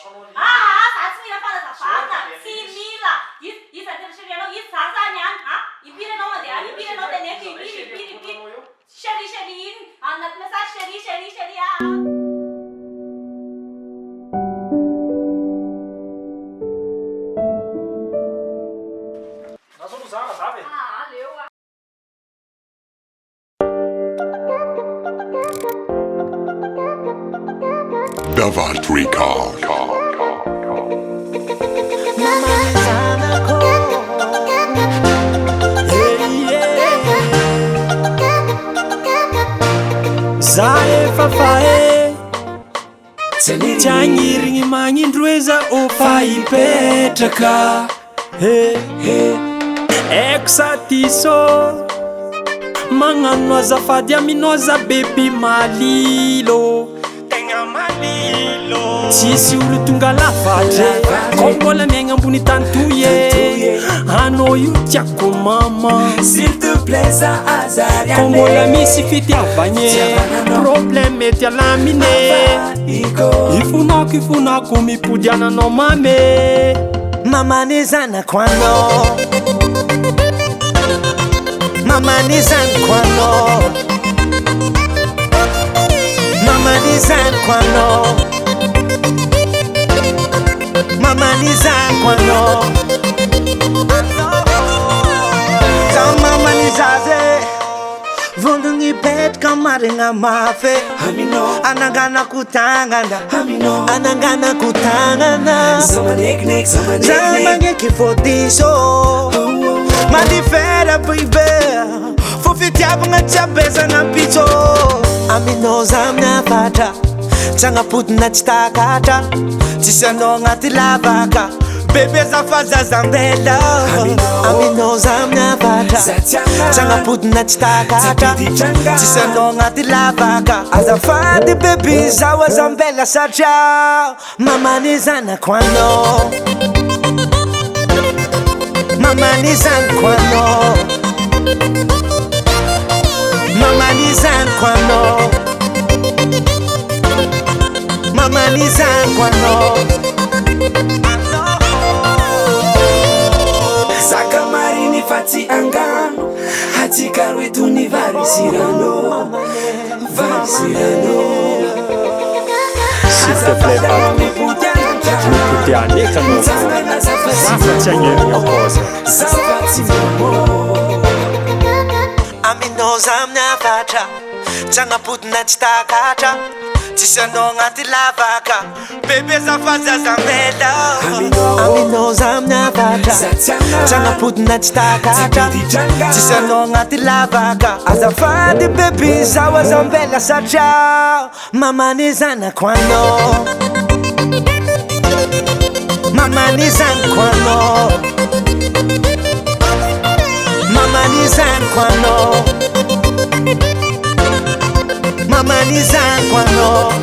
사슴이랑 파다 파다 시미라 이 사람들 시리아노 이 사사냥 이비레 너머데 아니 비레 너데 내기 비리 셔리인 안나트메사 셔리야 Nós vamos usar, sabe? leu Davart Recall. Zae fafae Tiagnirigny magnindroeza ofa ipetraka Eko sa tiso Magnano azafady aminao za bebi malilo Tegna malilo Tsisy olo tonga lavatra Ko mbola miaigna ambony tany toye Anao io tiako mama S'il te plaît za azary Ko mbola misy fitiavagny Problème mety alamine Ifonako mipodiananao mame Mamane zanako anao Mamane zanako anao Mamane zanako anao Mamane zanako anao Za mamane zaze Vondogny petraka marigna mafy Ananganako tagnana Ananganako tagnana Za magneky fodiso Malifera baby Fô fitiavagna tsy abezana pitso Aminao za miafatra Tsy agnapodina tsy takatra Tsisy anao agnaty lavaka Bebe zafazazambela Aminao za miafatra Tsy agnapodina tsy takatra Tsisy anao agnaty lavaka Azafady bebe zaho azambela satria Mamane zanako anao Mamane zanako anao Mamane zanako anao Mamane zanako anao Saka marini faty angano Hatsika roe tony varisirano S'il te plaît papa Mipodiany eka anao Zafa tsy agnerigna koza Aminao za miafatra Tsy agnapodina tsy takatra Tsisy anao agnaty lavaka Bebe zafazazambela Aminao za miafatra Tsy agnapodina tsy takatra Tsisy anao agnaty lavaka Azafady bebe zaho azambela satria Mamane zanako anao Mamane zanako anao Mamane zanako anao Mamane zanako anao